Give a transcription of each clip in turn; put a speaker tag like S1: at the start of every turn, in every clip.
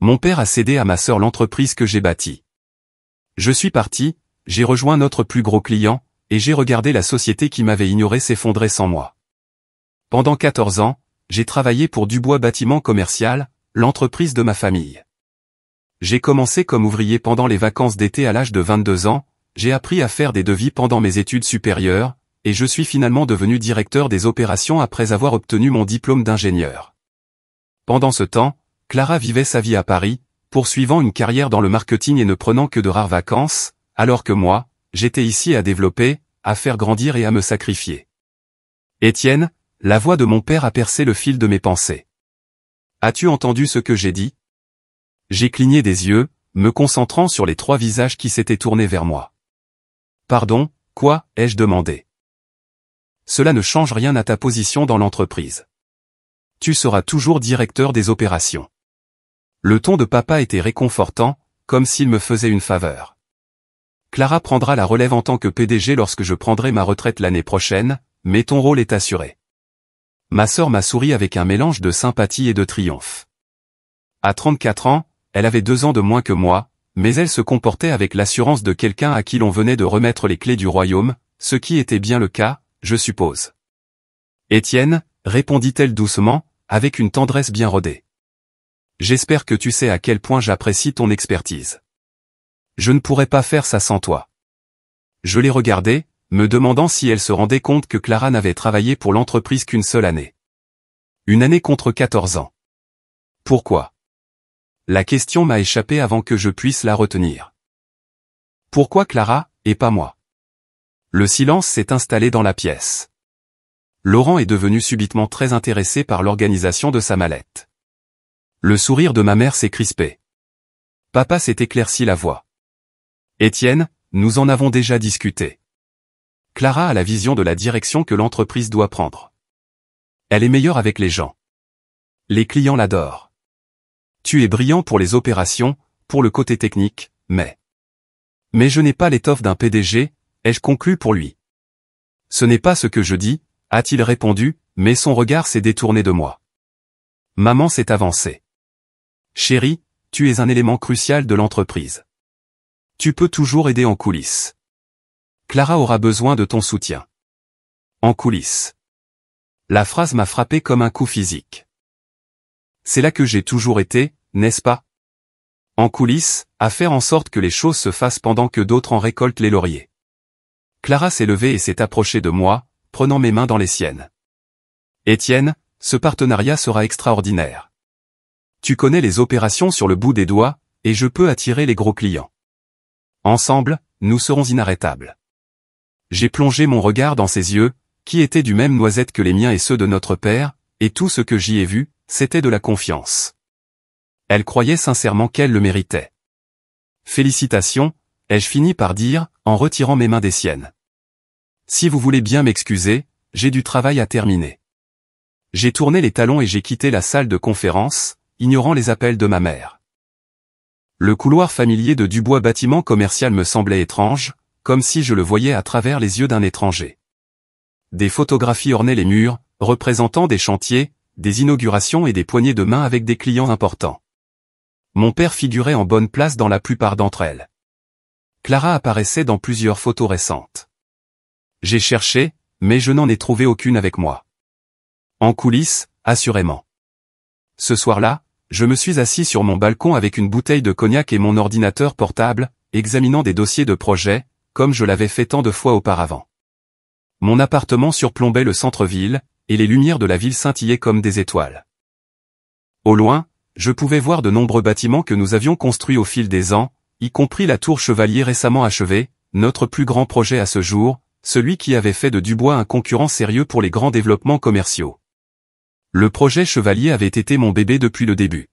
S1: Mon père a cédé à ma sœur l'entreprise que j'ai bâtie. Je suis parti, j'ai rejoint notre plus gros client, et j'ai regardé la société qui m'avait ignoré s'effondrer sans moi. Pendant 14 ans, j'ai travaillé pour Dubois Bâtiment Commercial, l'entreprise de ma famille. J'ai commencé comme ouvrier pendant les vacances d'été à l'âge de 22 ans, j'ai appris à faire des devis pendant mes études supérieures, et je suis finalement devenu directeur des opérations après avoir obtenu mon diplôme d'ingénieur. Pendant ce temps, Clara vivait sa vie à Paris, poursuivant une carrière dans le marketing et ne prenant que de rares vacances, alors que moi, j'étais ici à développer, à faire grandir et à me sacrifier. Étienne, la voix de mon père a percé le fil de mes pensées. As-tu entendu ce que j'ai dit? J'ai cligné des yeux, me concentrant sur les 3 visages qui s'étaient tournés vers moi. Pardon, quoi, ai-je demandé. Cela ne change rien à ta position dans l'entreprise. Tu seras toujours directeur des opérations. Le ton de papa était réconfortant, comme s'il me faisait une faveur. Clara prendra la relève en tant que PDG lorsque je prendrai ma retraite l'année prochaine, mais ton rôle est assuré. Ma sœur m'a souri avec un mélange de sympathie et de triomphe. À 34 ans, elle avait 2 ans de moins que moi, mais elle se comportait avec l'assurance de quelqu'un à qui l'on venait de remettre les clés du royaume, ce qui était bien le cas, je suppose. Étienne, répondit-elle doucement, avec une tendresse bien rodée. J'espère que tu sais à quel point j'apprécie ton expertise. Je ne pourrais pas faire ça sans toi. Je l'ai regardée, me demandant si elle se rendait compte que Clara n'avait travaillé pour l'entreprise qu'une seule année. Une année contre 14 ans. Pourquoi? La question m'a échappé avant que je puisse la retenir. Pourquoi Clara, et pas moi? Le silence s'est installé dans la pièce. Laurent est devenu subitement très intéressé par l'organisation de sa mallette. Le sourire de ma mère s'est crispé. Papa s'est éclairci la voix. Étienne, nous en avons déjà discuté. Clara a la vision de la direction que l'entreprise doit prendre. Elle est meilleure avec les gens. Les clients l'adorent. Tu es brillant pour les opérations, pour le côté technique, mais je n'ai pas l'étoffe d'un PDG, ai-je conclu pour lui. Ce n'est pas ce que je dis, a-t-il répondu, mais son regard s'est détourné de moi. Maman s'est avancée. Chérie, tu es un élément crucial de l'entreprise. Tu peux toujours aider en coulisses. Clara aura besoin de ton soutien. En coulisses. La phrase m'a frappé comme un coup physique. C'est là que j'ai toujours été, n'est-ce pas? En coulisses, à faire en sorte que les choses se fassent pendant que d'autres en récoltent les lauriers. Clara s'est levée et s'est approchée de moi, prenant mes mains dans les siennes. Étienne, ce partenariat sera extraordinaire. Tu connais les opérations sur le bout des doigts, et je peux attirer les gros clients. Ensemble, nous serons inarrêtables. J'ai plongé mon regard dans ses yeux, qui étaient du même noisette que les miens et ceux de notre père, et tout ce que j'y ai vu, c'était de la confiance. Elle croyait sincèrement qu'elle le méritait. Félicitations, ai-je fini par dire, en retirant mes mains des siennes. Si vous voulez bien m'excuser, j'ai du travail à terminer. J'ai tourné les talons et j'ai quitté la salle de conférence, ignorant les appels de ma mère. Le couloir familier de Dubois Bâtiment Commercial me semblait étrange, comme si je le voyais à travers les yeux d'un étranger. Des photographies ornaient les murs, représentant des chantiers, des inaugurations et des poignées de main avec des clients importants. Mon père figurait en bonne place dans la plupart d'entre elles. Clara apparaissait dans plusieurs photos récentes. J'ai cherché, mais je n'en ai trouvé aucune avec moi. En coulisses, assurément. Ce soir-là, je me suis assis sur mon balcon avec une bouteille de cognac et mon ordinateur portable, examinant des dossiers de projet, comme je l'avais fait tant de fois auparavant. Mon appartement surplombait le centre-ville, et les lumières de la ville scintillaient comme des étoiles. Au loin, je pouvais voir de nombreux bâtiments que nous avions construits au fil des ans, y compris la tour Chevalier récemment achevée, notre plus grand projet à ce jour, celui qui avait fait de Dubois un concurrent sérieux pour les grands développements commerciaux. Le projet Chevalier avait été mon bébé depuis le début.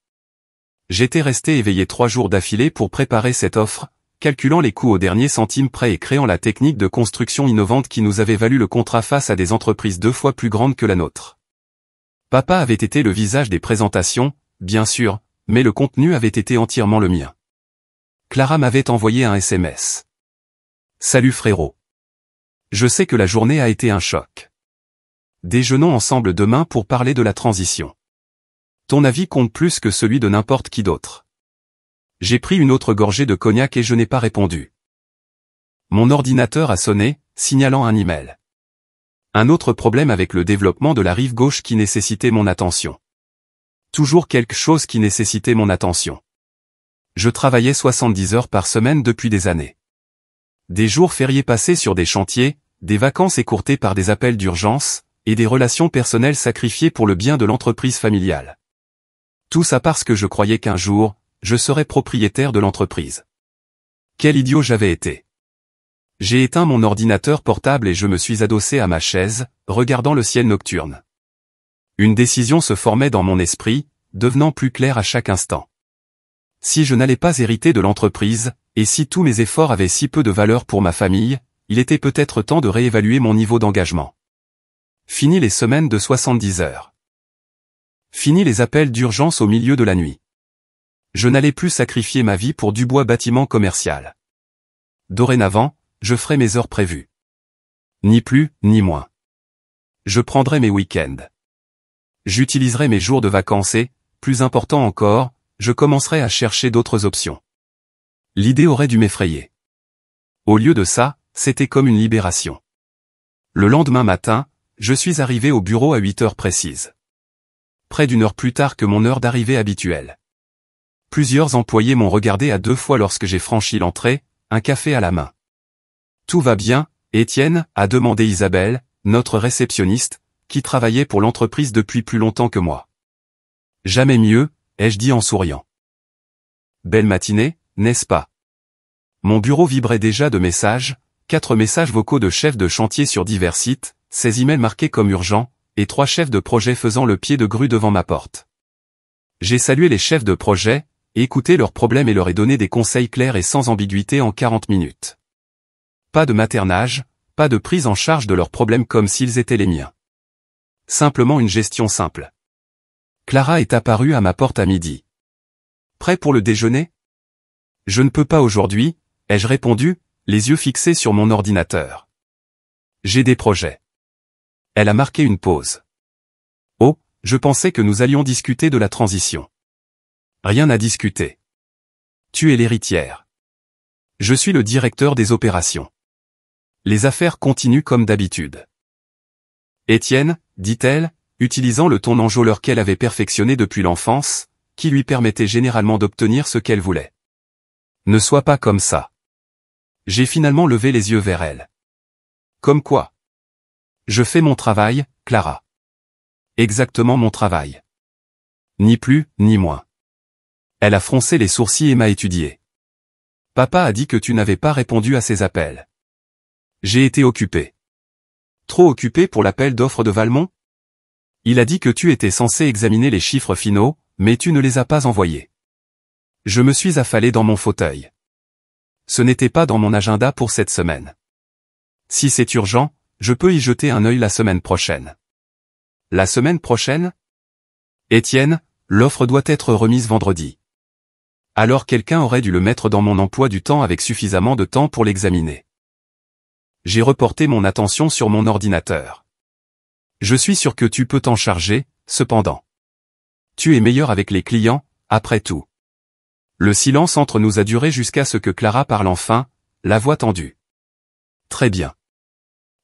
S1: J'étais resté éveillé 3 jours d'affilée pour préparer cette offre, calculant les coûts au dernier centime près et créant la technique de construction innovante qui nous avait valu le contrat face à des entreprises 2 fois plus grandes que la nôtre. Papa avait été le visage des présentations, bien sûr, mais le contenu avait été entièrement le mien. Clara m'avait envoyé un SMS. Salut frérot. Je sais que la journée a été un choc. Déjeunons ensemble demain pour parler de la transition. Ton avis compte plus que celui de n'importe qui d'autre. J'ai pris une autre gorgée de cognac et je n'ai pas répondu. Mon ordinateur a sonné, signalant un email. Un autre problème avec le développement de la rive gauche qui nécessitait mon attention. Toujours quelque chose qui nécessitait mon attention. Je travaillais 70 heures par semaine depuis des années. Des jours fériés passés sur des chantiers, des vacances écourtées par des appels d'urgence, et des relations personnelles sacrifiées pour le bien de l'entreprise familiale. Tout ça parce que je croyais qu'un jour, je serais propriétaire de l'entreprise. Quel idiot j'avais été. J'ai éteint mon ordinateur portable et je me suis adossé à ma chaise, regardant le ciel nocturne. Une décision se formait dans mon esprit, devenant plus claire à chaque instant. Si je n'allais pas hériter de l'entreprise, et si tous mes efforts avaient si peu de valeur pour ma famille, il était peut-être temps de réévaluer mon niveau d'engagement. Fini les semaines de 70 heures. Fini les appels d'urgence au milieu de la nuit. Je n'allais plus sacrifier ma vie pour du bois bâtiment commercial. Dorénavant, je ferai mes heures prévues. Ni plus, ni moins. Je prendrai mes week-ends. J'utiliserai mes jours de vacances et, plus important encore, je commencerai à chercher d'autres options. L'idée aurait dû m'effrayer. Au lieu de ça, c'était comme une libération. Le lendemain matin, je suis arrivé au bureau à 8 heures précises. Près d'une heure plus tard que mon heure d'arrivée habituelle. Plusieurs employés m'ont regardé à 2 fois lorsque j'ai franchi l'entrée, un café à la main. Tout va bien, Étienne, a demandé Isabelle, notre réceptionniste, qui travaillait pour l'entreprise depuis plus longtemps que moi. Jamais mieux, ai-je dit en souriant. Belle matinée, n'est-ce pas? Mon bureau vibrait déjà de messages, 4 messages vocaux de chefs de chantier sur divers sites, 16 emails marqués comme urgents, et 3 chefs de projet faisant le pied de grue devant ma porte. J'ai salué les chefs de projet, écouté leurs problèmes et leur ai donné des conseils clairs et sans ambiguïté en 40 minutes. Pas de maternage, pas de prise en charge de leurs problèmes comme s'ils étaient les miens. Simplement une gestion simple. Clara est apparue à ma porte à midi. Prêt pour le déjeuner? Je ne peux pas aujourd'hui, ai-je répondu, les yeux fixés sur mon ordinateur. J'ai des projets. Elle a marqué une pause. Oh, je pensais que nous allions discuter de la transition. Rien à discuter. Tu es l'héritière. Je suis le directeur des opérations. Les affaires continuent comme d'habitude. Étienne, dit-elle, utilisant le ton enjôleur qu'elle avait perfectionné depuis l'enfance, qui lui permettait généralement d'obtenir ce qu'elle voulait. Ne sois pas comme ça. J'ai finalement levé les yeux vers elle. Comme quoi? Je fais mon travail, Clara. Exactement mon travail. Ni plus, ni moins. Elle a froncé les sourcils et m'a étudié. Papa a dit que tu n'avais pas répondu à ses appels. J'ai été occupé. Trop occupé pour l'appel d'offres de Valmont? Il a dit que tu étais censé examiner les chiffres finaux, mais tu ne les as pas envoyés. Je me suis affalé dans mon fauteuil. Ce n'était pas dans mon agenda pour cette semaine. Si c'est urgent, je peux y jeter un œil la semaine prochaine. La semaine prochaine? Étienne, l'offre doit être remise vendredi. Alors quelqu'un aurait dû le mettre dans mon emploi du temps avec suffisamment de temps pour l'examiner. J'ai reporté mon attention sur mon ordinateur. Je suis sûr que tu peux t'en charger, cependant. Tu es meilleur avec les clients, après tout. Le silence entre nous a duré jusqu'à ce que Clara parle enfin, la voix tendue. Très bien.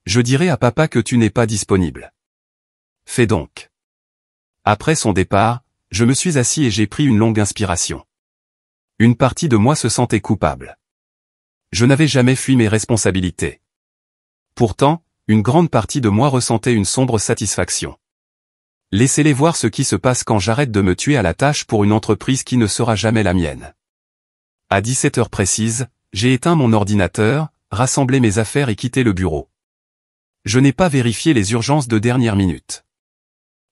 S1: Je dirai à papa que tu n'es pas disponible. Fais donc. Après son départ, je me suis assis et j'ai pris une longue inspiration. Une partie de moi se sentait coupable. Je n'avais jamais fui mes responsabilités. Pourtant, une grande partie de moi ressentait une sombre satisfaction. Laissez-les voir ce qui se passe quand j'arrête de me tuer à la tâche pour une entreprise qui ne sera jamais la mienne. À 17 heures précises, j'ai éteint mon ordinateur, rassemblé mes affaires et quitté le bureau. Je n'ai pas vérifié les urgences de dernière minute.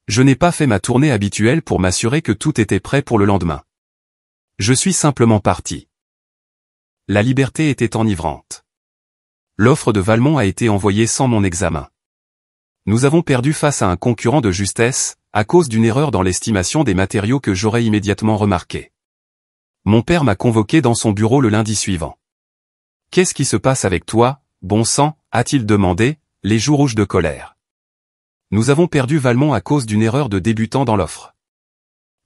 S1: Je n'ai pas fait ma tournée habituelle pour m'assurer que tout était prêt pour le lendemain. Je suis simplement parti. La liberté était enivrante. L'offre de Valmont a été envoyée sans mon examen. Nous avons perdu face à un concurrent de justesse, à cause d'une erreur dans l'estimation des matériaux que j'aurais immédiatement remarqué. Mon père m'a convoqué dans son bureau le lundi suivant. « Qu'est-ce qui se passe avec toi, bon sang ?» a-t-il demandé, les joues rouges de colère. « Nous avons perdu Valmont à cause d'une erreur de débutant dans l'offre. »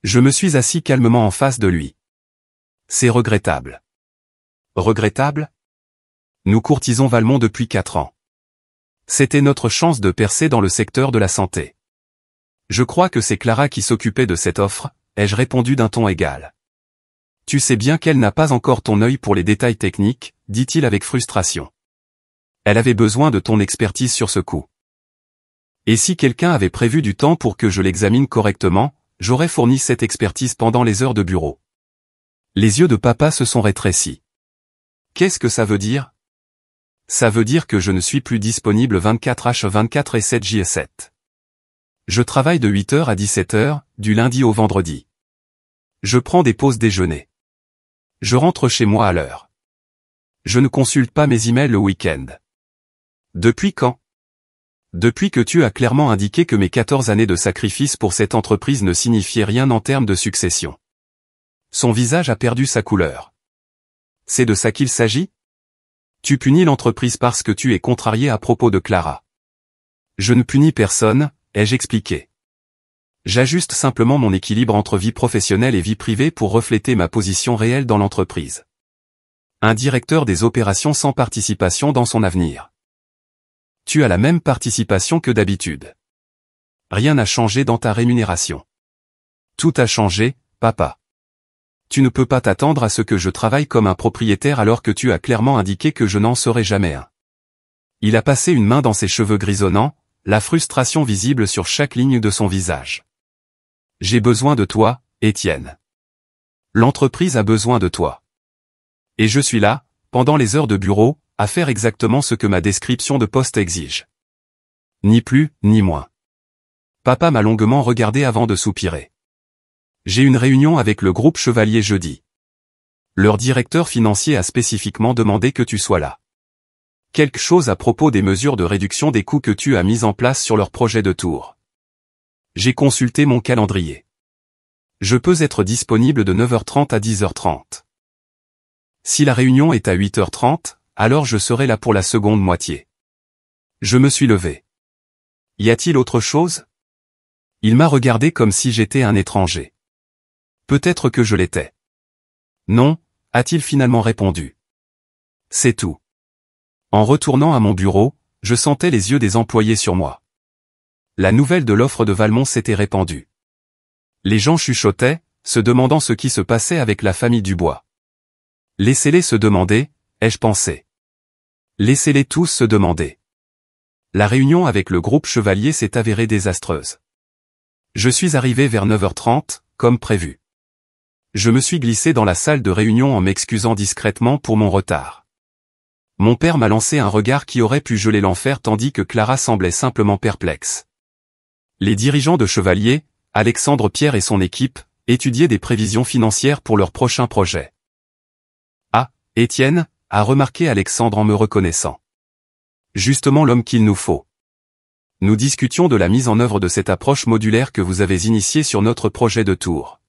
S1: Je me suis assis calmement en face de lui. C'est regrettable. Regrettable? Nous courtisons Valmont depuis 4 ans. C'était notre chance de percer dans le secteur de la santé. Je crois que c'est Clara qui s'occupait de cette offre, ai-je répondu d'un ton égal. Tu sais bien qu'elle n'a pas encore ton œil pour les détails techniques, dit-il avec frustration. Elle avait besoin de ton expertise sur ce coup. Et si quelqu'un avait prévu du temps pour que je l'examine correctement, j'aurais fourni cette expertise pendant les heures de bureau. Les yeux de papa se sont rétrécis. Qu'est-ce que ça veut dire? Ça veut dire que je ne suis plus disponible 24h24 et 7h7. Je travaille de 8h à 17h, du lundi au vendredi. Je prends des pauses déjeuner. Je rentre chez moi à l'heure. Je ne consulte pas mes emails le week-end. Depuis quand? Depuis que tu as clairement indiqué que mes 14 années de sacrifice pour cette entreprise ne signifiaient rien en termes de succession. Son visage a perdu sa couleur. C'est de ça qu'il s'agit? Tu punis l'entreprise parce que tu es contrarié à propos de Clara. Je ne punis personne, ai-je expliqué. J'ajuste simplement mon équilibre entre vie professionnelle et vie privée pour refléter ma position réelle dans l'entreprise. Un directeur des opérations sans participation dans son avenir. Tu as la même participation que d'habitude. Rien n'a changé dans ta rémunération. Tout a changé, papa. Tu ne peux pas t'attendre à ce que je travaille comme un propriétaire alors que tu as clairement indiqué que je n'en serai jamais un. Il a passé une main dans ses cheveux grisonnants, la frustration visible sur chaque ligne de son visage. J'ai besoin de toi, Étienne. L'entreprise a besoin de toi. Et je suis là, pendant les heures de bureau, à faire exactement ce que ma description de poste exige. Ni plus, ni moins. Papa m'a longuement regardé avant de soupirer. J'ai une réunion avec le groupe Chevalier jeudi. Leur directeur financier a spécifiquement demandé que tu sois là. Quelque chose à propos des mesures de réduction des coûts que tu as mises en place sur leur projet de tour. J'ai consulté mon calendrier. Je peux être disponible de 9h30 à 10h30. Si la réunion est à 8h30, alors je serai là pour la seconde moitié. Je me suis levé. Y a-t-il autre chose? Il m'a regardé comme si j'étais un étranger. Peut-être que je l'étais. Non, a-t-il finalement répondu. C'est tout. En retournant à mon bureau, je sentais les yeux des employés sur moi. La nouvelle de l'offre de Valmont s'était répandue. Les gens chuchotaient, se demandant ce qui se passait avec la famille Dubois. Laissez-les se demander, ai-je pensé. Laissez-les tous se demander. La réunion avec le groupe Chevalier s'est avérée désastreuse. Je suis arrivé vers 9h30, comme prévu. Je me suis glissé dans la salle de réunion en m'excusant discrètement pour mon retard. Mon père m'a lancé un regard qui aurait pu geler l'enfer tandis que Clara semblait simplement perplexe. Les dirigeants de Chevalier, Alexandre Pierre et son équipe, étudiaient des prévisions financières pour leur prochain projet. Ah, Étienne, a remarqué Alexandre en me reconnaissant. Justement l'homme qu'il nous faut. Nous discutions de la mise en œuvre de cette approche modulaire que vous avez initiée sur notre projet de tour.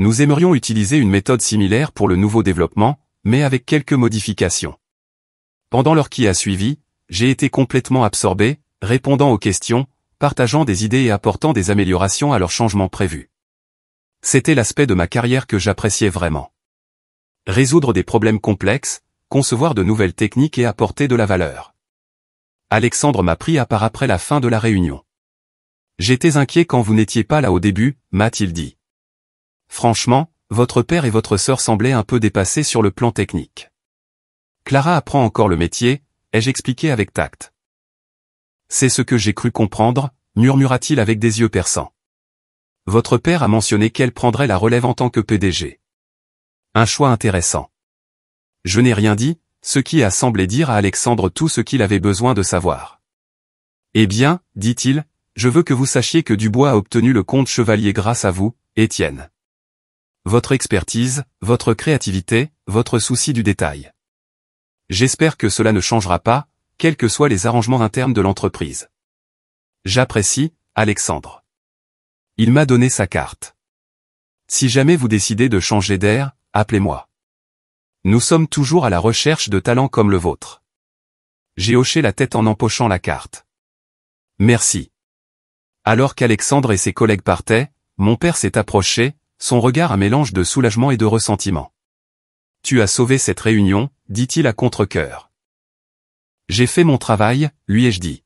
S1: Nous aimerions utiliser une méthode similaire pour le nouveau développement, mais avec quelques modifications. Pendant l'heure qui a suivi, j'ai été complètement absorbé, répondant aux questions, partageant des idées et apportant des améliorations à leurs changements prévus. C'était l'aspect de ma carrière que j'appréciais vraiment. Résoudre des problèmes complexes, concevoir de nouvelles techniques et apporter de la valeur. Alexandre m'a pris à part après la fin de la réunion. J'étais inquiet quand vous n'étiez pas là au début, m'a-t-il dit. Franchement, votre père et votre sœur semblaient un peu dépassés sur le plan technique. Clara apprend encore le métier, ai-je expliqué avec tact. C'est ce que j'ai cru comprendre, murmura-t-il avec des yeux perçants. Votre père a mentionné qu'elle prendrait la relève en tant que PDG. Un choix intéressant. Je n'ai rien dit, ce qui a semblé dire à Alexandre tout ce qu'il avait besoin de savoir. Eh bien, dit-il, je veux que vous sachiez que Dubois a obtenu le compte Chevalier grâce à vous, Étienne. Votre expertise, votre créativité, votre souci du détail. J'espère que cela ne changera pas, quels que soient les arrangements internes de l'entreprise. J'apprécie, Alexandre. Il m'a donné sa carte. Si jamais vous décidez de changer d'air, appelez-moi. Nous sommes toujours à la recherche de talents comme le vôtre. J'ai hoché la tête en empochant la carte. Merci. Alors qu'Alexandre et ses collègues partaient, mon père s'est approché, son regard un mélange de soulagement et de ressentiment. Tu as sauvé cette réunion, dit-il à contre-cœur. J'ai fait mon travail, lui ai-je dit.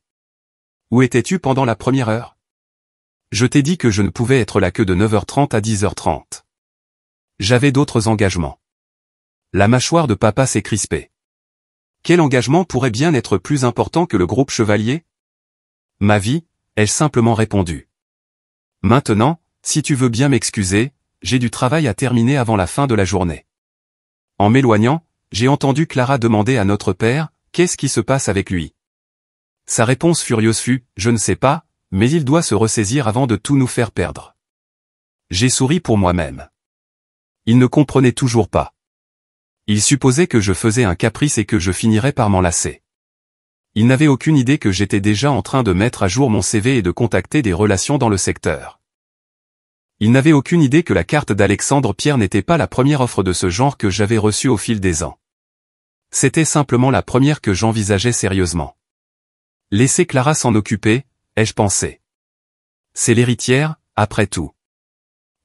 S1: Où étais-tu pendant la première heure? Je t'ai dit que je ne pouvais être là que de 9h30 à 10h30. J'avais d'autres engagements. La mâchoire de papa s'est crispée. Quel engagement pourrait bien être plus important que le groupe Chevalier? Ma vie, ai-je simplement répondu. Maintenant, si tu veux bien m'excuser, j'ai du travail à terminer avant la fin de la journée. En m'éloignant, j'ai entendu Clara demander à notre père, qu'est-ce qui se passe avec lui? Sa réponse furieuse fut, je ne sais pas, mais il doit se ressaisir avant de tout nous faire perdre. J'ai souri pour moi-même. Il ne comprenait toujours pas. Il supposait que je faisais un caprice et que je finirais par m'en lasser. Il n'avait aucune idée que j'étais déjà en train de mettre à jour mon CV et de contacter des relations dans le secteur. Il n'avait aucune idée que la carte d'Alexandre Pierre n'était pas la première offre de ce genre que j'avais reçue au fil des ans. C'était simplement la première que j'envisageais sérieusement. Laisser Clara s'en occuper, ai-je pensé. C'est l'héritière, après tout.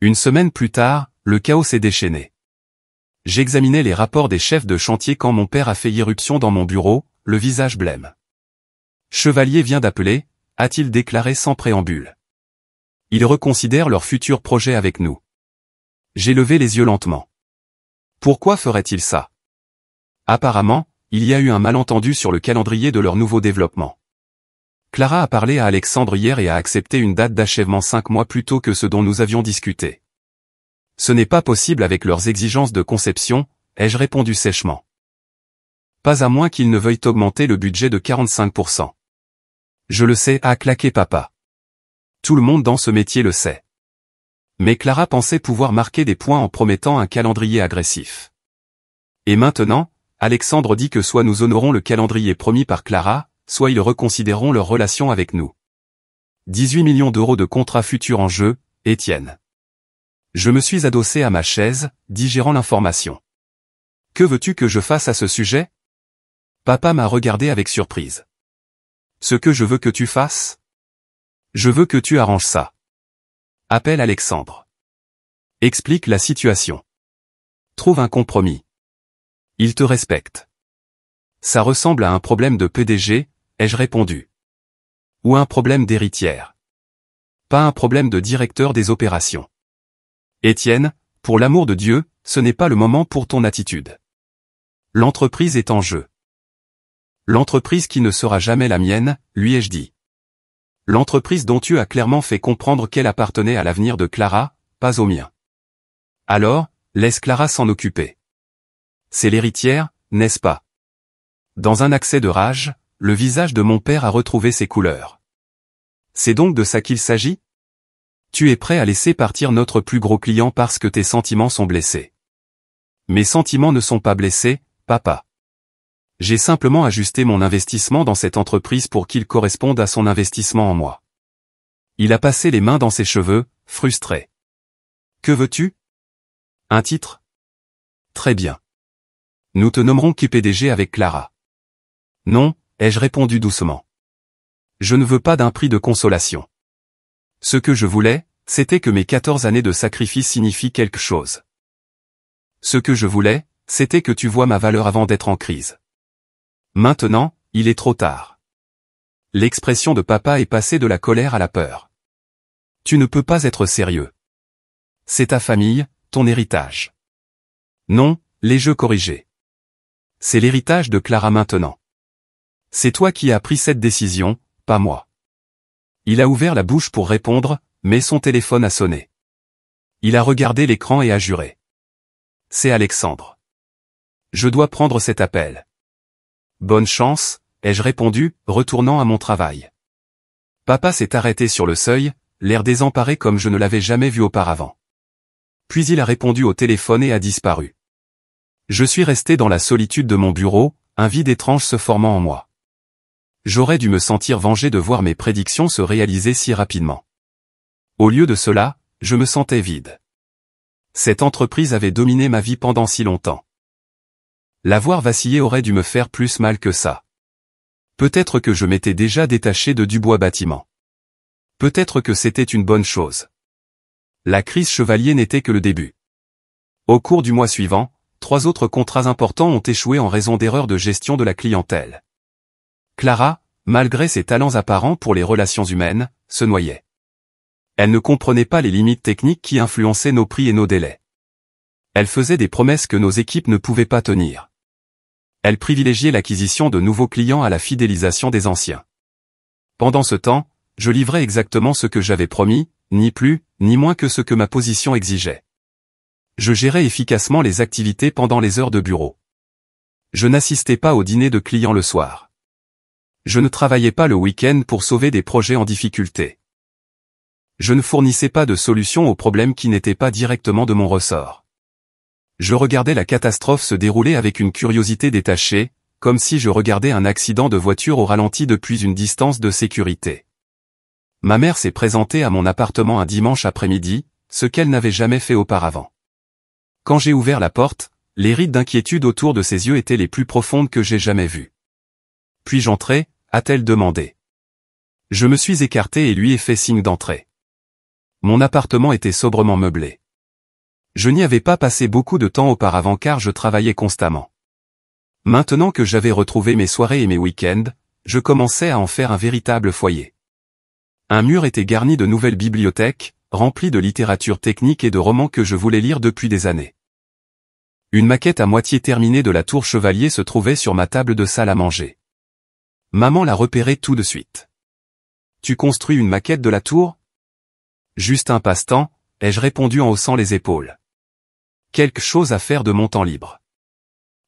S1: Une semaine plus tard, le chaos s'est déchaîné. J'examinais les rapports des chefs de chantier quand mon père a fait irruption dans mon bureau, le visage blême. Chevalier vient d'appeler, a-t-il déclaré sans préambule. Ils reconsidèrent leur futur projet avec nous. J'ai levé les yeux lentement. Pourquoi ferait-il ça? Apparemment, il y a eu un malentendu sur le calendrier de leur nouveau développement. Clara a parlé à Alexandre hier et a accepté une date d'achèvement 5 mois plus tôt que ce dont nous avions discuté. Ce n'est pas possible avec leurs exigences de conception, ai-je répondu sèchement. Pas à moins qu'ils ne veuillent augmenter le budget de 45%. Je le sais, a claqué papa. Tout le monde dans ce métier le sait. Mais Clara pensait pouvoir marquer des points en promettant un calendrier agressif. Et maintenant, Alexandre dit que soit nous honorons le calendrier promis par Clara, soit ils reconsidéreront leur relation avec nous. 18 millions d'euros de contrats futurs en jeu, Étienne. Je me suis adossé à ma chaise, digérant l'information. Que veux-tu que je fasse à ce sujet? Papa m'a regardé avec surprise. Ce que je veux que tu fasses? Je veux que tu arranges ça. Appelle Alexandre. Explique la situation. Trouve un compromis. Il te respecte. Ça ressemble à un problème de PDG, ai-je répondu. Ou un problème d'héritière. Pas un problème de directeur des opérations. Étienne, pour l'amour de Dieu, ce n'est pas le moment pour ton attitude. L'entreprise est en jeu. L'entreprise qui ne sera jamais la mienne, lui ai-je dit. L'entreprise dont tu as clairement fait comprendre qu'elle appartenait à l'avenir de Clara, pas au mien. Alors, laisse Clara s'en occuper. C'est l'héritière, n'est-ce pas? Dans un accès de rage, le visage de mon père a retrouvé ses couleurs. C'est donc de ça qu'il s'agit? Tu es prêt à laisser partir notre plus gros client parce que tes sentiments sont blessés. Mes sentiments ne sont pas blessés, papa. J'ai simplement ajusté mon investissement dans cette entreprise pour qu'il corresponde à son investissement en moi. Il a passé les mains dans ses cheveux, frustré. Que veux-tu? Un titre? Très bien. Nous te nommerons QPDG avec Clara. Non, ai-je répondu doucement. Je ne veux pas d'un prix de consolation. Ce que je voulais, c'était que mes 14 années de sacrifice signifient quelque chose. Ce que je voulais, c'était que tu vois ma valeur avant d'être en crise. Maintenant, il est trop tard. L'expression de papa est passée de la colère à la peur. Tu ne peux pas être sérieux. C'est ta famille, ton héritage. Non, les jeux corrigés. C'est l'héritage de Clara maintenant. C'est toi qui as pris cette décision, pas moi. Il a ouvert la bouche pour répondre, mais son téléphone a sonné. Il a regardé l'écran et a juré. C'est Alexandre. Je dois prendre cet appel. Bonne chance, ai-je répondu, retournant à mon travail. Papa s'est arrêté sur le seuil, l'air désemparé comme je ne l'avais jamais vu auparavant. Puis il a répondu au téléphone et a disparu. Je suis resté dans la solitude de mon bureau, un vide étrange se formant en moi. J'aurais dû me sentir vengé de voir mes prédictions se réaliser si rapidement. Au lieu de cela, je me sentais vide. Cette entreprise avait dominé ma vie pendant si longtemps. La voir vaciller aurait dû me faire plus mal que ça. Peut-être que je m'étais déjà détaché de Dubois Bâtiment. Peut-être que c'était une bonne chose. La crise Chevalier n'était que le début. Au cours du mois suivant, 3 autres contrats importants ont échoué en raison d'erreurs de gestion de la clientèle. Clara, malgré ses talents apparents pour les relations humaines, se noyait. Elle ne comprenait pas les limites techniques qui influençaient nos prix et nos délais. Elle faisait des promesses que nos équipes ne pouvaient pas tenir. Elle privilégiait l'acquisition de nouveaux clients à la fidélisation des anciens. Pendant ce temps, je livrais exactement ce que j'avais promis, ni plus, ni moins que ce que ma position exigeait. Je gérais efficacement les activités pendant les heures de bureau. Je n'assistais pas au dîner de clients le soir. Je ne travaillais pas le week-end pour sauver des projets en difficulté. Je ne fournissais pas de solutions aux problèmes qui n'étaient pas directement de mon ressort. Je regardais la catastrophe se dérouler avec une curiosité détachée, comme si je regardais un accident de voiture au ralenti depuis une distance de sécurité. Ma mère s'est présentée à mon appartement un dimanche après-midi, ce qu'elle n'avait jamais fait auparavant. Quand j'ai ouvert la porte, les rides d'inquiétude autour de ses yeux étaient les plus profondes que j'ai jamais vues. « Puis-je entrer » a-t-elle demandé. Je me suis écarté et lui ai fait signe d'entrer. Mon appartement était sobrement meublé. Je n'y avais pas passé beaucoup de temps auparavant car je travaillais constamment. Maintenant que j'avais retrouvé mes soirées et mes week-ends, je commençais à en faire un véritable foyer. Un mur était garni de nouvelles bibliothèques, remplies de littérature technique et de romans que je voulais lire depuis des années. Une maquette à moitié terminée de la tour Chevalier se trouvait sur ma table de salle à manger. Maman l'a repérée tout de suite. « Tu construis une maquette de la tour ?» Juste un passe-temps, ai-je répondu en haussant les épaules. Quelque chose à faire de mon temps libre.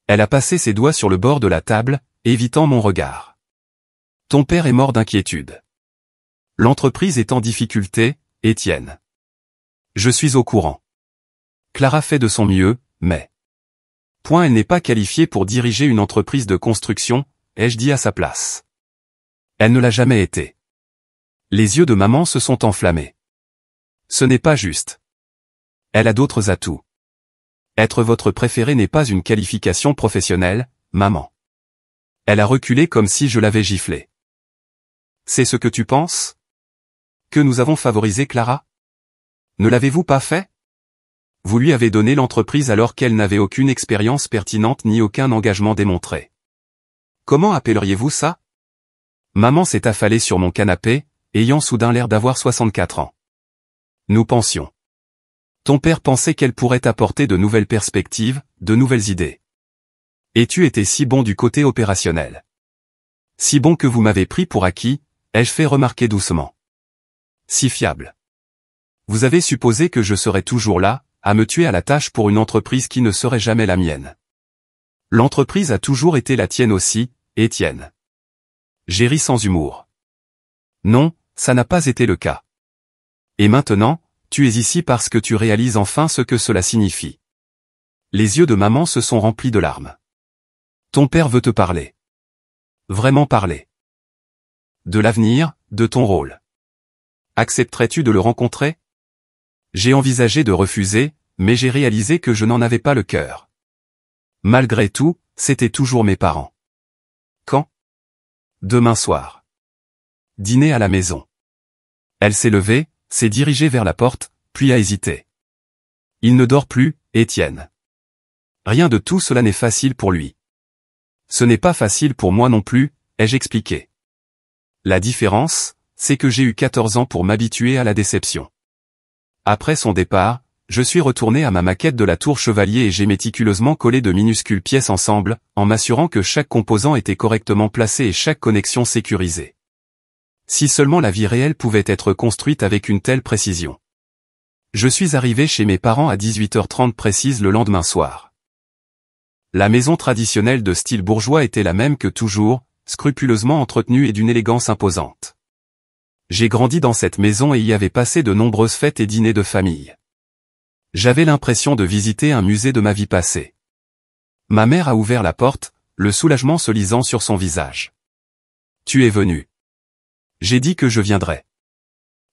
S1: Elle a passé ses doigts sur le bord de la table, évitant mon regard. Ton père est mort d'inquiétude. L'entreprise est en difficulté, Étienne. Je suis au courant. Clara fait de son mieux, mais... Elle n'est pas qualifiée pour diriger une entreprise de construction, ai-je dit à sa place. Elle ne l'a jamais été. Les yeux de maman se sont enflammés. Ce n'est pas juste. Elle a d'autres atouts. Être votre préféré n'est pas une qualification professionnelle, maman. Elle a reculé comme si je l'avais giflé. C'est ce que tu penses? Que nous avons favorisé Clara? Ne l'avez-vous pas fait? Vous lui avez donné l'entreprise alors qu'elle n'avait aucune expérience pertinente ni aucun engagement démontré. Comment appelleriez-vous ça? Maman s'est affalée sur mon canapé, ayant soudain l'air d'avoir 64 ans. Nous pensions. Ton père pensait qu'elle pourrait apporter de nouvelles perspectives, de nouvelles idées. Et tu étais si bon du côté opérationnel. Si bon que vous m'avez pris pour acquis, ai-je fait remarquer doucement. Si fiable. Vous avez supposé que je serais toujours là, à me tuer à la tâche pour une entreprise qui ne serait jamais la mienne. L'entreprise a toujours été la tienne aussi, Étienne. J'ai ri sans humour. Non, ça n'a pas été le cas. Et maintenant, tu es ici parce que tu réalises enfin ce que cela signifie. Les yeux de maman se sont remplis de larmes. Ton père veut te parler. Vraiment parler. De l'avenir, de ton rôle. Accepterais-tu de le rencontrer? J'ai envisagé de refuser, mais j'ai réalisé que je n'en avais pas le cœur. Malgré tout, c'étaient toujours mes parents. Quand? Demain soir. Dîner à la maison. Elle s'est levée, s'est dirigée vers la porte, puis a hésité. Il ne dort plus, Étienne. Rien de tout cela n'est facile pour lui. Ce n'est pas facile pour moi non plus, ai-je expliqué. La différence, c'est que j'ai eu 14 ans pour m'habituer à la déception. Après son départ, je suis retourné à ma maquette de la tour Chevalier et j'ai méticuleusement collé de minuscules pièces ensemble, en m'assurant que chaque composant était correctement placé et chaque connexion sécurisée. Si seulement la vie réelle pouvait être construite avec une telle précision. Je suis arrivé chez mes parents à 18h30 précise le lendemain soir. La maison traditionnelle de style bourgeois était la même que toujours, scrupuleusement entretenue et d'une élégance imposante. J'ai grandi dans cette maison et y avais passé de nombreuses fêtes et dîners de famille. J'avais l'impression de visiter un musée de ma vie passée. Ma mère a ouvert la porte, le soulagement se lisant sur son visage. Tu es venu. J'ai dit que je viendrais.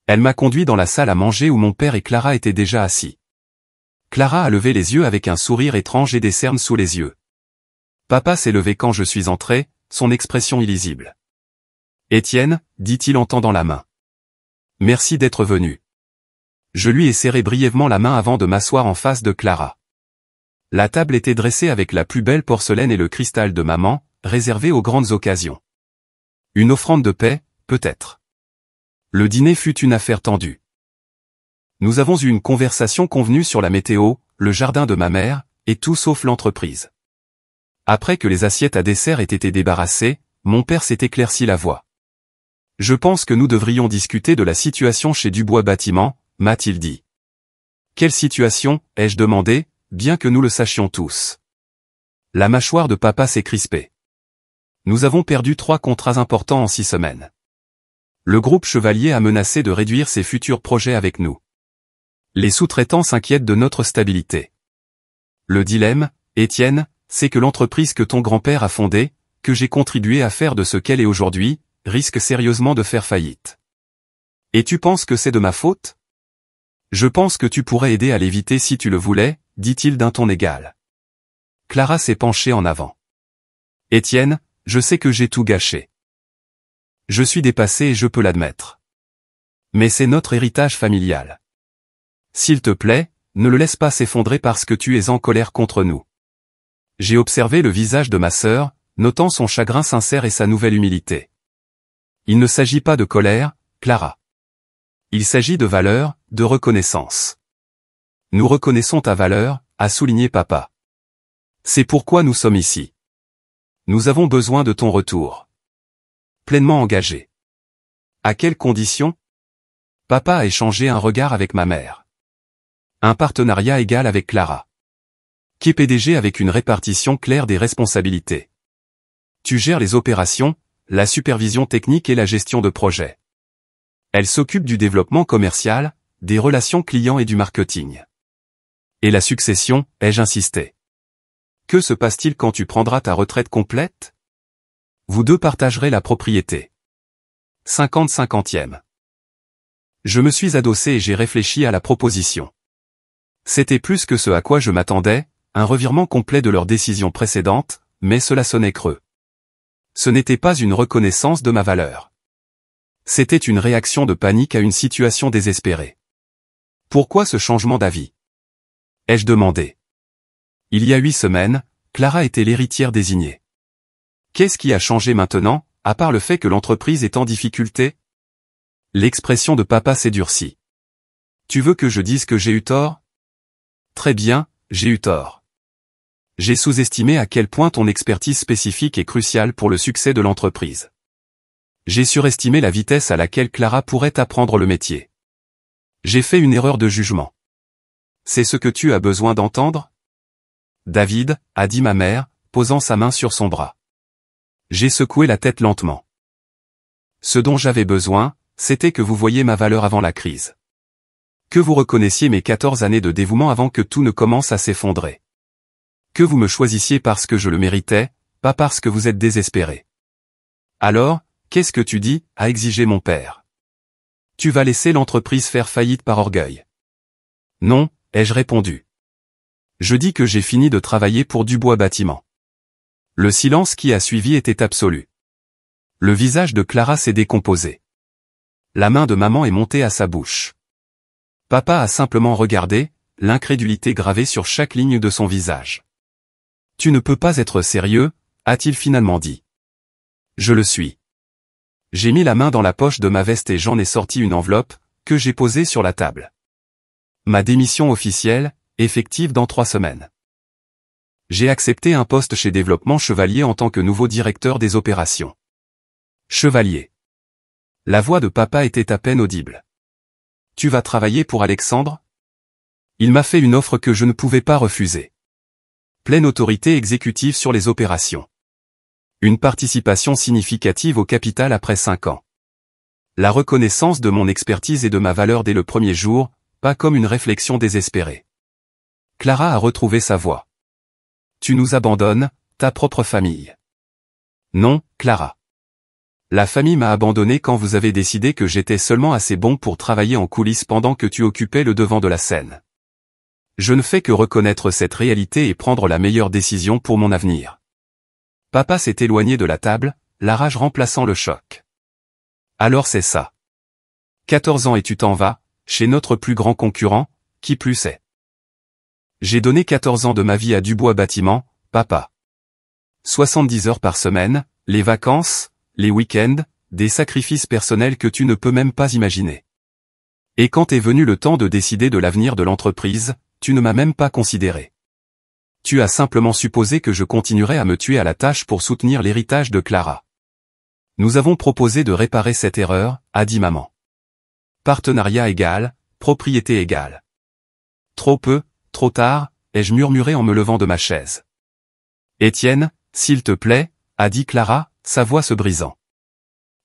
S1: Elle m'a conduit dans la salle à manger où mon père et Clara étaient déjà assis. Clara a levé les yeux avec un sourire étrange et des cernes sous les yeux. Papa s'est levé quand je suis entré, son expression illisible. Étienne, dit-il en tendant la main. Merci d'être venu. Je lui ai serré brièvement la main avant de m'asseoir en face de Clara. La table était dressée avec la plus belle porcelaine et le cristal de maman, réservé aux grandes occasions. Une offrande de paix, peut-être. Le dîner fut une affaire tendue. Nous avons eu une conversation convenue sur la météo, le jardin de ma mère, et tout sauf l'entreprise. Après que les assiettes à dessert aient été débarrassées, mon père s'est éclairci la voix. Je pense que nous devrions discuter de la situation chez Dubois Bâtiment, m'a-t-il dit. Quelle situation, ai-je demandé, bien que nous le sachions tous. La mâchoire de papa s'est crispée. Nous avons perdu 3 contrats importants en 6 semaines. Le groupe Chevalier a menacé de réduire ses futurs projets avec nous. Les sous-traitants s'inquiètent de notre stabilité. Le dilemme, Étienne, c'est que l'entreprise que ton grand-père a fondée, que j'ai contribué à faire de ce qu'elle est aujourd'hui, risque sérieusement de faire faillite. Et tu penses que c'est de ma faute? Je pense que tu pourrais aider à l'éviter si tu le voulais, dit-il d'un ton égal. Clara s'est penchée en avant. Étienne, je sais que j'ai tout gâché. Je suis dépassé et je peux l'admettre. Mais c'est notre héritage familial. S'il te plaît, ne le laisse pas s'effondrer parce que tu es en colère contre nous. J'ai observé le visage de ma sœur, notant son chagrin sincère et sa nouvelle humilité. Il ne s'agit pas de colère, Clara. Il s'agit de valeur, de reconnaissance. Nous reconnaissons ta valeur, a souligné papa. C'est pourquoi nous sommes ici. Nous avons besoin de ton retour. Pleinement engagé. À quelles conditions? Papa a échangé un regard avec ma mère. Un partenariat égal avec Clara. Qui est PDG avec une répartition claire des responsabilités. Tu gères les opérations, la supervision technique et la gestion de projet. Elle s'occupe du développement commercial, des relations clients et du marketing. Et la succession, ai-je insisté. Que se passe-t-il quand tu prendras ta retraite complète? Vous deux partagerez la propriété. 50-50e. Je me suis adossé et j'ai réfléchi à la proposition. C'était plus que ce à quoi je m'attendais, un revirement complet de leur décision précédente, mais cela sonnait creux. Ce n'était pas une reconnaissance de ma valeur. C'était une réaction de panique à une situation désespérée. Pourquoi ce changement d'avis? Ai-je demandé. Il y a 8 semaines, Clara était l'héritière désignée. Qu'est-ce qui a changé maintenant, à part le fait que l'entreprise est en difficulté? L'expression de papa s'est durcie. Tu veux que je dise que j'ai eu tort? Très bien, j'ai eu tort. J'ai sous-estimé à quel point ton expertise spécifique est cruciale pour le succès de l'entreprise. J'ai surestimé la vitesse à laquelle Clara pourrait apprendre le métier. J'ai fait une erreur de jugement. C'est ce que tu as besoin d'entendre? David, a dit ma mère, posant sa main sur son bras. J'ai secoué la tête lentement. Ce dont j'avais besoin, c'était que vous voyiez ma valeur avant la crise. Que vous reconnaissiez mes 14 années de dévouement avant que tout ne commence à s'effondrer. Que vous me choisissiez parce que je le méritais, pas parce que vous êtes désespéré. Alors, qu'est-ce que tu dis, a exigé mon père. Tu vas laisser l'entreprise faire faillite par orgueil. Non, ai-je répondu. Je dis que j'ai fini de travailler pour Dubois Bâtiment. Le silence qui a suivi était absolu. Le visage de Clara s'est décomposé. La main de maman est montée à sa bouche. Papa a simplement regardé, l'incrédulité gravée sur chaque ligne de son visage. Tu ne peux pas être sérieux, a-t-il finalement dit. Je le suis. J'ai mis la main dans la poche de ma veste et j'en ai sorti une enveloppe, que j'ai posée sur la table. Ma démission officielle, effective dans 3 semaines. J'ai accepté un poste chez Développement Chevalier en tant que nouveau directeur des opérations. Chevalier. La voix de papa était à peine audible. Tu vas travailler pour Alexandre? Il m'a fait une offre que je ne pouvais pas refuser. Pleine autorité exécutive sur les opérations. Une participation significative au capital après 5 ans. La reconnaissance de mon expertise et de ma valeur dès le premier jour, pas comme une réflexion désespérée. Clara a retrouvé sa voix. Tu nous abandonnes, ta propre famille. Non, Clara. La famille m'a abandonné quand vous avez décidé que j'étais seulement assez bon pour travailler en coulisses pendant que tu occupais le devant de la scène. Je ne fais que reconnaître cette réalité et prendre la meilleure décision pour mon avenir. Papa s'est éloigné de la table, la rage remplaçant le choc. Alors c'est ça. 14 ans et tu t'en vas, chez notre plus grand concurrent, qui plus est. J'ai donné 14 ans de ma vie à Dubois Bâtiment, papa. 70 heures par semaine, les vacances, les week-ends, des sacrifices personnels que tu ne peux même pas imaginer. Et quand est venu le temps de décider de l'avenir de l'entreprise, tu ne m'as même pas considéré. Tu as simplement supposé que je continuerais à me tuer à la tâche pour soutenir l'héritage de Clara. Nous avons proposé de réparer cette erreur, a dit maman. Partenariat égal, propriété égale. Trop peu, trop tard, ai-je murmuré en me levant de ma chaise. Étienne, s'il te plaît, a dit Clara, sa voix se brisant.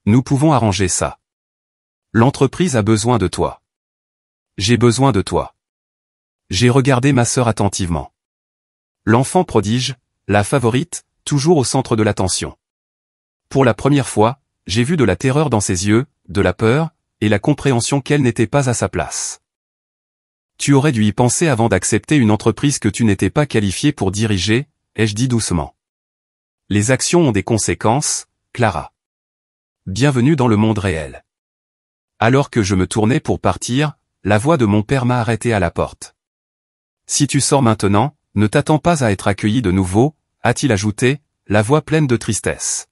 S1: Nous pouvons arranger ça. L'entreprise a besoin de toi. J'ai besoin de toi. J'ai regardé ma sœur attentivement. L'enfant prodige, la favorite, toujours au centre de l'attention. Pour la première fois, j'ai vu de la terreur dans ses yeux, de la peur, et la compréhension qu'elle n'était pas à sa place. Tu aurais dû y penser avant d'accepter une entreprise que tu n'étais pas qualifié pour diriger, ai-je dit doucement. Les actions ont des conséquences, Clara. Bienvenue dans le monde réel. Alors que je me tournais pour partir, la voix de mon père m'a arrêté à la porte. Si tu sors maintenant, ne t'attends pas à être accueilli de nouveau, a-t-il ajouté, la voix pleine de tristesse.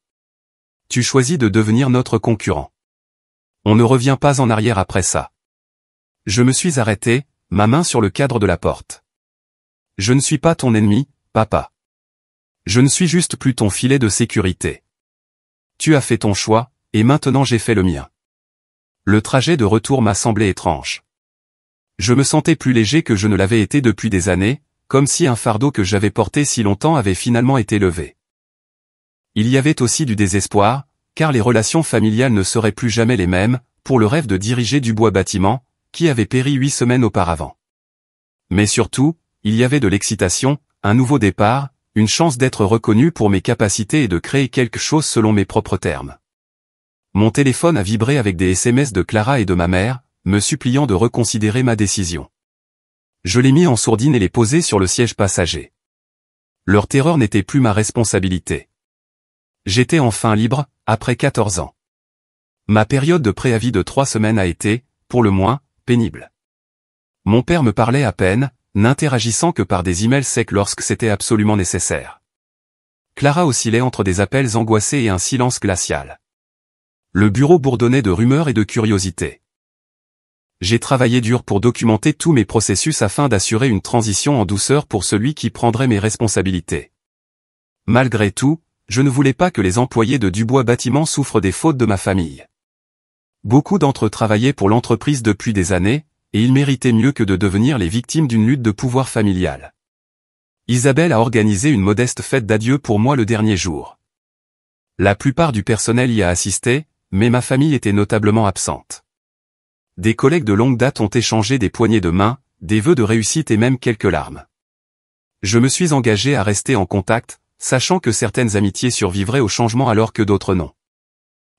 S1: Tu choisis de devenir notre concurrent. On ne revient pas en arrière après ça. Je me suis arrêté, ma main sur le cadre de la porte. Je ne suis pas ton ennemi, papa. Je ne suis juste plus ton filet de sécurité. Tu as fait ton choix, et maintenant j'ai fait le mien. Le trajet de retour m'a semblé étrange. Je me sentais plus léger que je ne l'avais été depuis des années, comme si un fardeau que j'avais porté si longtemps avait finalement été levé. Il y avait aussi du désespoir, car les relations familiales ne seraient plus jamais les mêmes, pour le rêve de diriger Dubois Bâtiment, qui avait péri 8 semaines auparavant. Mais surtout, il y avait de l'excitation, un nouveau départ, une chance d'être reconnu pour mes capacités et de créer quelque chose selon mes propres termes. Mon téléphone a vibré avec des SMS de Clara et de ma mère, me suppliant de reconsidérer ma décision. Je les mis en sourdine et les posai sur le siège passager. Leur terreur n'était plus ma responsabilité. J'étais enfin libre, après 14 ans. Ma période de préavis de 3 semaines a été, pour le moins, pénible. Mon père me parlait à peine, n'interagissant que par des emails secs lorsque c'était absolument nécessaire. Clara oscillait entre des appels angoissés et un silence glacial. Le bureau bourdonnait de rumeurs et de curiosités. J'ai travaillé dur pour documenter tous mes processus afin d'assurer une transition en douceur pour celui qui prendrait mes responsabilités. Malgré tout, je ne voulais pas que les employés de Dubois Bâtiment souffrent des fautes de ma famille. Beaucoup d'entre eux travaillaient pour l'entreprise depuis des années, et ils méritaient mieux que de devenir les victimes d'une lutte de pouvoir familial. Isabelle a organisé une modeste fête d'adieu pour moi le dernier jour. La plupart du personnel y a assisté, mais ma famille était notablement absente. Des collègues de longue date ont échangé des poignées de main, des vœux de réussite et même quelques larmes. Je me suis engagé à rester en contact, sachant que certaines amitiés survivraient au changement alors que d'autres non.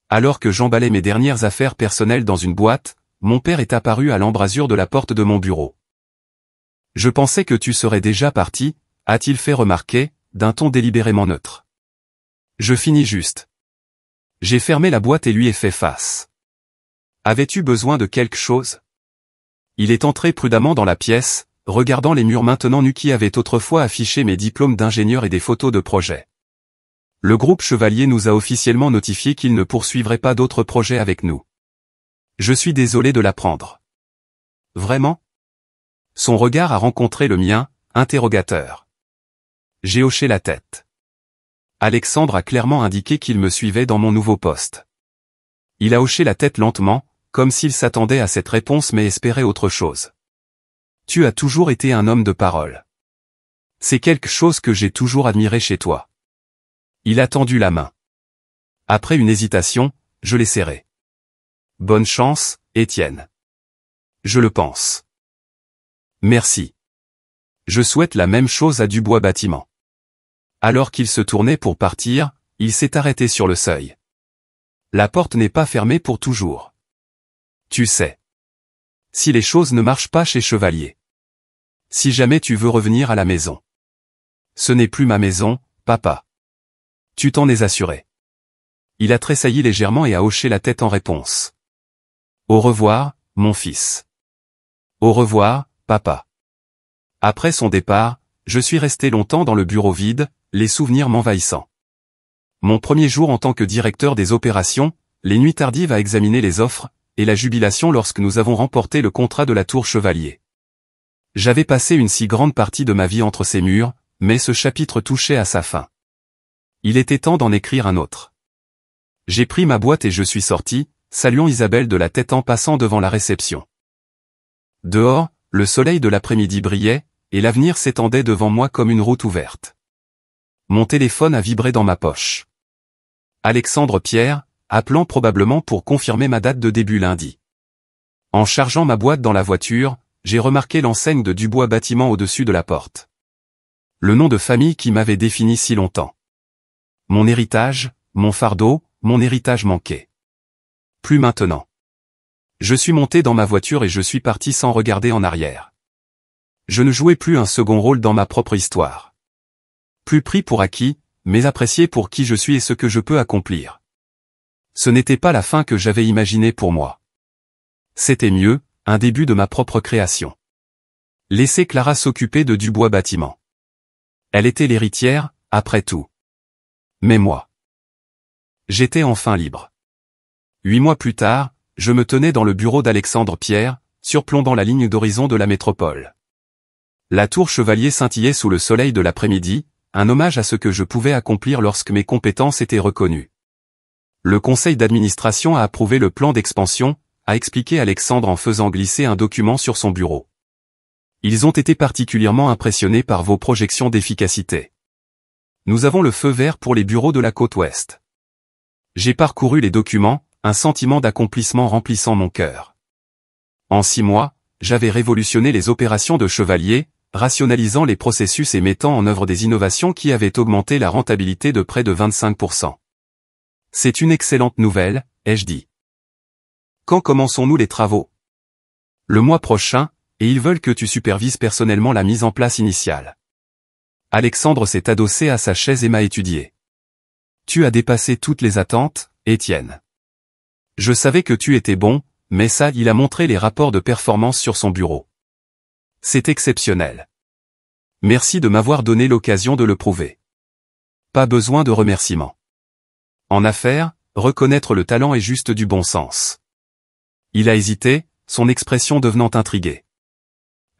S1: Alors que j'emballais mes dernières affaires personnelles dans une boîte, mon père est apparu à l'embrasure de la porte de mon bureau. « Je pensais que tu serais déjà parti », a-t-il fait remarquer, d'un ton délibérément neutre. Je finis juste. J'ai fermé la boîte et lui ai fait face. « Avais-tu besoin de quelque chose ?» Il est entré prudemment dans la pièce, regardant les murs maintenant nus qui avaient autrefois affiché mes diplômes d'ingénieur et des photos de projet. Le groupe Chevalier nous a officiellement notifié qu'il ne poursuivrait pas d'autres projets avec nous. Je suis désolé de l'apprendre. Vraiment ? Son regard a rencontré le mien, interrogateur. J'ai hoché la tête. Alexandre a clairement indiqué qu'il me suivait dans mon nouveau poste. Il a hoché la tête lentement, comme s'il s'attendait à cette réponse mais espérait autre chose. Tu as toujours été un homme de parole. C'est quelque chose que j'ai toujours admiré chez toi. Il a tendu la main. Après une hésitation, je l'ai serré. Bonne chance, Étienne. Je le pense. Merci. Je souhaite la même chose à Dubois Bâtiment. Alors qu'il se tournait pour partir, il s'est arrêté sur le seuil. La porte n'est pas fermée pour toujours. Tu sais. Si les choses ne marchent pas chez Chevalier. Si jamais tu veux revenir à la maison. Ce n'est plus ma maison, papa. Tu t'en es assuré. Il a tressailli légèrement et a hoché la tête en réponse. Au revoir, mon fils. Au revoir, papa. Après son départ, je suis resté longtemps dans le bureau vide, les souvenirs m'envahissant. Mon premier jour en tant que directeur des opérations, les nuits tardives à examiner les offres, et la jubilation lorsque nous avons remporté le contrat de la Tour Chevalier. J'avais passé une si grande partie de ma vie entre ces murs, mais ce chapitre touchait à sa fin. Il était temps d'en écrire un autre. J'ai pris ma boîte et je suis sorti, saluant Isabelle de la tête en passant devant la réception. Dehors, le soleil de l'après-midi brillait, et l'avenir s'étendait devant moi comme une route ouverte. Mon téléphone a vibré dans ma poche. Alexandre Pierre, appelant probablement pour confirmer ma date de début lundi. En chargeant ma boîte dans la voiture, j'ai remarqué l'enseigne de Dubois Bâtiment au-dessus de la porte. Le nom de famille qui m'avait défini si longtemps. Mon héritage, mon fardeau, mon héritage manqué. Plus maintenant. Je suis monté dans ma voiture et je suis parti sans regarder en arrière. Je ne jouais plus un second rôle dans ma propre histoire. Plus pris pour acquis, mais apprécié pour qui je suis et ce que je peux accomplir. Ce n'était pas la fin que j'avais imaginée pour moi. C'était mieux, un début de ma propre création. Laisser Clara s'occuper de Dubois Bâtiment. Elle était l'héritière, après tout. Mais moi. J'étais enfin libre. 8 mois plus tard, je me tenais dans le bureau d'Alexandre Pierre, surplombant la ligne d'horizon de la métropole. La tour Chevalier scintillait sous le soleil de l'après-midi, un hommage à ce que je pouvais accomplir lorsque mes compétences étaient reconnues. Le conseil d'administration a approuvé le plan d'expansion, a expliqué Alexandre en faisant glisser un document sur son bureau. Ils ont été particulièrement impressionnés par vos projections d'efficacité. Nous avons le feu vert pour les bureaux de la côte ouest. J'ai parcouru les documents, un sentiment d'accomplissement remplissant mon cœur. En 6 mois, j'avais révolutionné les opérations de Chevalier, rationalisant les processus et mettant en œuvre des innovations qui avaient augmenté la rentabilité de près de 25%. C'est une excellente nouvelle, ai-je dit. Quand commençons-nous les travaux? Le mois prochain, et ils veulent que tu supervises personnellement la mise en place initiale. Alexandre s'est adossé à sa chaise et m'a étudié. Tu as dépassé toutes les attentes, Étienne. Je savais que tu étais bon, mais ça, il a montré les rapports de performance sur son bureau. C'est exceptionnel. Merci de m'avoir donné l'occasion de le prouver. Pas besoin de remerciements. En affaires, reconnaître le talent est juste du bon sens. Il a hésité, son expression devenant intriguée.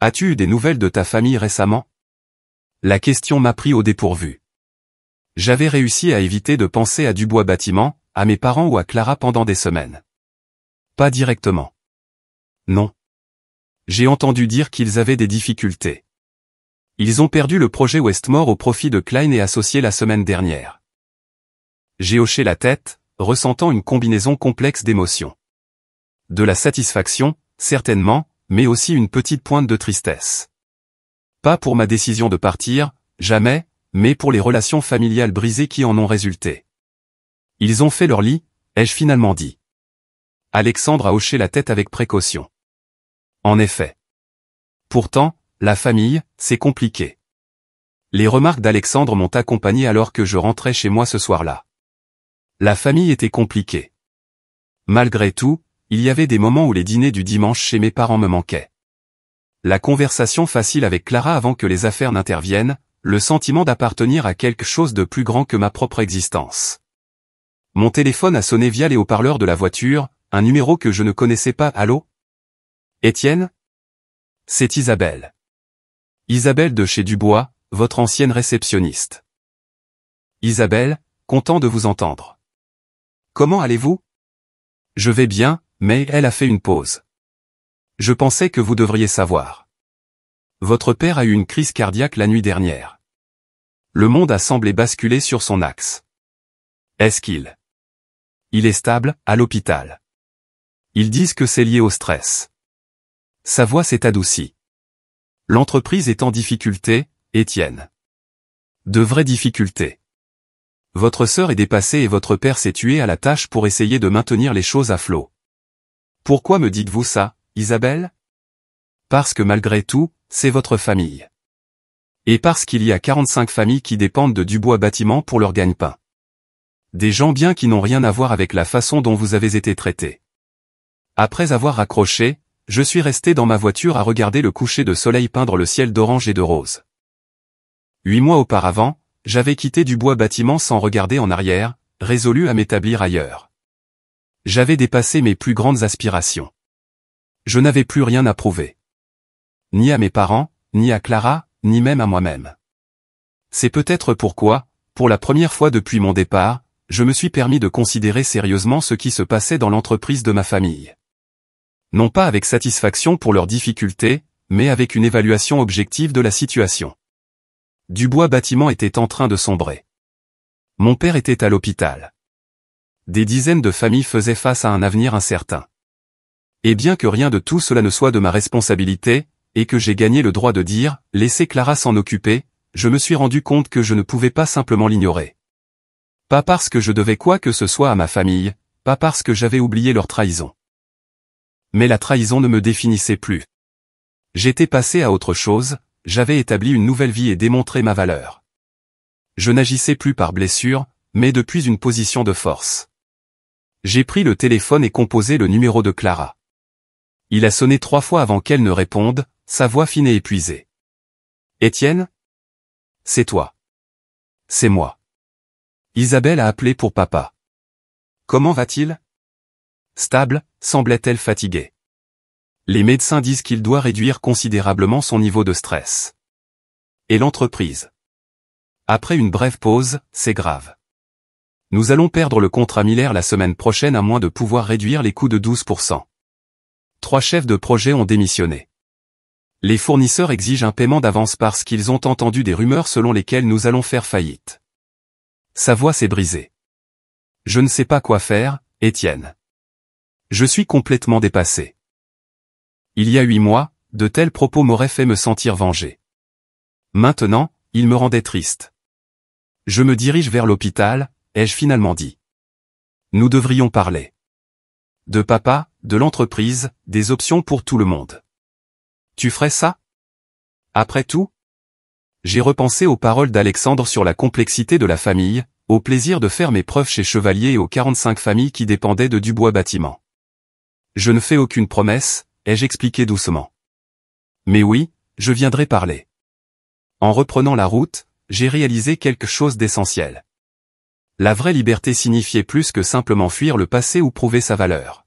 S1: As-tu eu des nouvelles de ta famille récemment? La question m'a pris au dépourvu. J'avais réussi à éviter de penser à Dubois Bâtiment, à mes parents ou à Clara pendant des semaines. Pas directement. Non. J'ai entendu dire qu'ils avaient des difficultés. Ils ont perdu le projet Westmore au profit de Klein et Associés la semaine dernière. J'ai hoché la tête, ressentant une combinaison complexe d'émotions. De la satisfaction, certainement, mais aussi une petite pointe de tristesse. Pas pour ma décision de partir, jamais, mais pour les relations familiales brisées qui en ont résulté. Ils ont fait leur lit, ai-je finalement dit. Alexandre a hoché la tête avec précaution. En effet. Pourtant, la famille, c'est compliqué. Les remarques d'Alexandre m'ont accompagné alors que je rentrais chez moi ce soir-là. La famille était compliquée. Malgré tout, il y avait des moments où les dîners du dimanche chez mes parents me manquaient. La conversation facile avec Clara avant que les affaires n'interviennent, le sentiment d'appartenir à quelque chose de plus grand que ma propre existence. Mon téléphone a sonné via les haut-parleurs de la voiture, un numéro que je ne connaissais pas. Allô? Étienne? C'est Isabelle. Isabelle de chez Dubois, votre ancienne réceptionniste. Isabelle, content de vous entendre. Comment allez-vous? Je vais bien, mais elle a fait une pause. Je pensais que vous devriez savoir. Votre père a eu une crise cardiaque la nuit dernière. Le monde a semblé basculer sur son axe. Est-ce qu'il? Il est stable, à l'hôpital. Ils disent que c'est lié au stress. Sa voix s'est adoucie. L'entreprise est en difficulté, Étienne. De vraies difficultés. Votre sœur est dépassée et votre père s'est tué à la tâche pour essayer de maintenir les choses à flot. Pourquoi me dites-vous ça, Isabelle? Parce que malgré tout, c'est votre famille. Et parce qu'il y a 45 familles qui dépendent de Dubois Bâtiment pour leur gagne-pain. Des gens bien qui n'ont rien à voir avec la façon dont vous avez été traités. Après avoir raccroché, je suis resté dans ma voiture à regarder le coucher de soleil peindre le ciel d'orange et de rose. 8 mois auparavant, j'avais quitté Dubois Bâtiment sans regarder en arrière, résolu à m'établir ailleurs. J'avais dépassé mes plus grandes aspirations. Je n'avais plus rien à prouver. Ni à mes parents, ni à Clara, ni même à moi-même. C'est peut-être pourquoi, pour la première fois depuis mon départ, je me suis permis de considérer sérieusement ce qui se passait dans l'entreprise de ma famille. Non pas avec satisfaction pour leurs difficultés, mais avec une évaluation objective de la situation. Dubois Bâtiment était en train de sombrer. Mon père était à l'hôpital. Des dizaines de familles faisaient face à un avenir incertain. Et bien que rien de tout cela ne soit de ma responsabilité, et que j'ai gagné le droit de dire « laissez Clara s'en occuper », je me suis rendu compte que je ne pouvais pas simplement l'ignorer. Pas parce que je devais quoi que ce soit à ma famille, pas parce que j'avais oublié leur trahison. Mais la trahison ne me définissait plus. J'étais passé à autre chose, j'avais établi une nouvelle vie et démontré ma valeur. Je n'agissais plus par blessure, mais depuis une position de force. J'ai pris le téléphone et composé le numéro de Clara. Il a sonné 3 fois avant qu'elle ne réponde, sa voix fine et épuisée. « Étienne ? C'est toi. C'est moi. » Isabelle a appelé pour papa. « Comment va-t-il ? » Stable, semblait-elle fatiguée. Les médecins disent qu'il doit réduire considérablement son niveau de stress. Et l'entreprise. Après une brève pause, c'est grave. Nous allons perdre le contrat Miller la semaine prochaine à moins de pouvoir réduire les coûts de 12%. 3 chefs de projet ont démissionné. Les fournisseurs exigent un paiement d'avance parce qu'ils ont entendu des rumeurs selon lesquelles nous allons faire faillite. Sa voix s'est brisée. Je ne sais pas quoi faire, Étienne. Je suis complètement dépassé. Il y a 8 mois, de tels propos m'auraient fait me sentir vengé. Maintenant, ils me rendaient triste. Je me dirige vers l'hôpital, ai-je finalement dit. Nous devrions parler. De papa, de l'entreprise, des options pour tout le monde. Tu ferais ça ? Après tout ? J'ai repensé aux paroles d'Alexandre sur la complexité de la famille, au plaisir de faire mes preuves chez Chevalier et aux 45 familles qui dépendaient de Dubois Bâtiment. Je ne fais aucune promesse, ai-je expliqué doucement. Mais oui, je viendrai parler. En reprenant la route, j'ai réalisé quelque chose d'essentiel. La vraie liberté signifiait plus que simplement fuir le passé ou prouver sa valeur.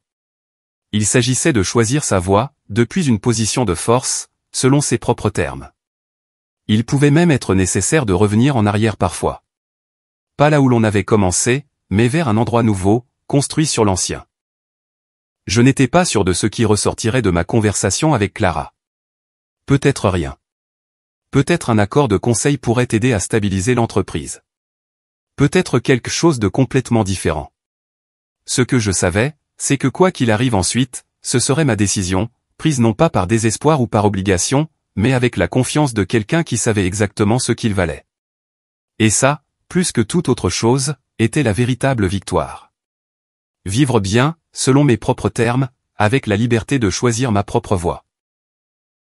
S1: Il s'agissait de choisir sa voie, depuis une position de force, selon ses propres termes. Il pouvait même être nécessaire de revenir en arrière parfois. Pas là où l'on avait commencé, mais vers un endroit nouveau, construit sur l'ancien. Je n'étais pas sûr de ce qui ressortirait de ma conversation avec Clara. Peut-être rien. Peut-être un accord de conseil pourrait aider à stabiliser l'entreprise. Peut-être quelque chose de complètement différent. Ce que je savais, c'est que quoi qu'il arrive ensuite, ce serait ma décision, prise non pas par désespoir ou par obligation, mais avec la confiance de quelqu'un qui savait exactement ce qu'il valait. Et ça, plus que toute autre chose, était la véritable victoire. Vivre bien, selon mes propres termes, avec la liberté de choisir ma propre voie.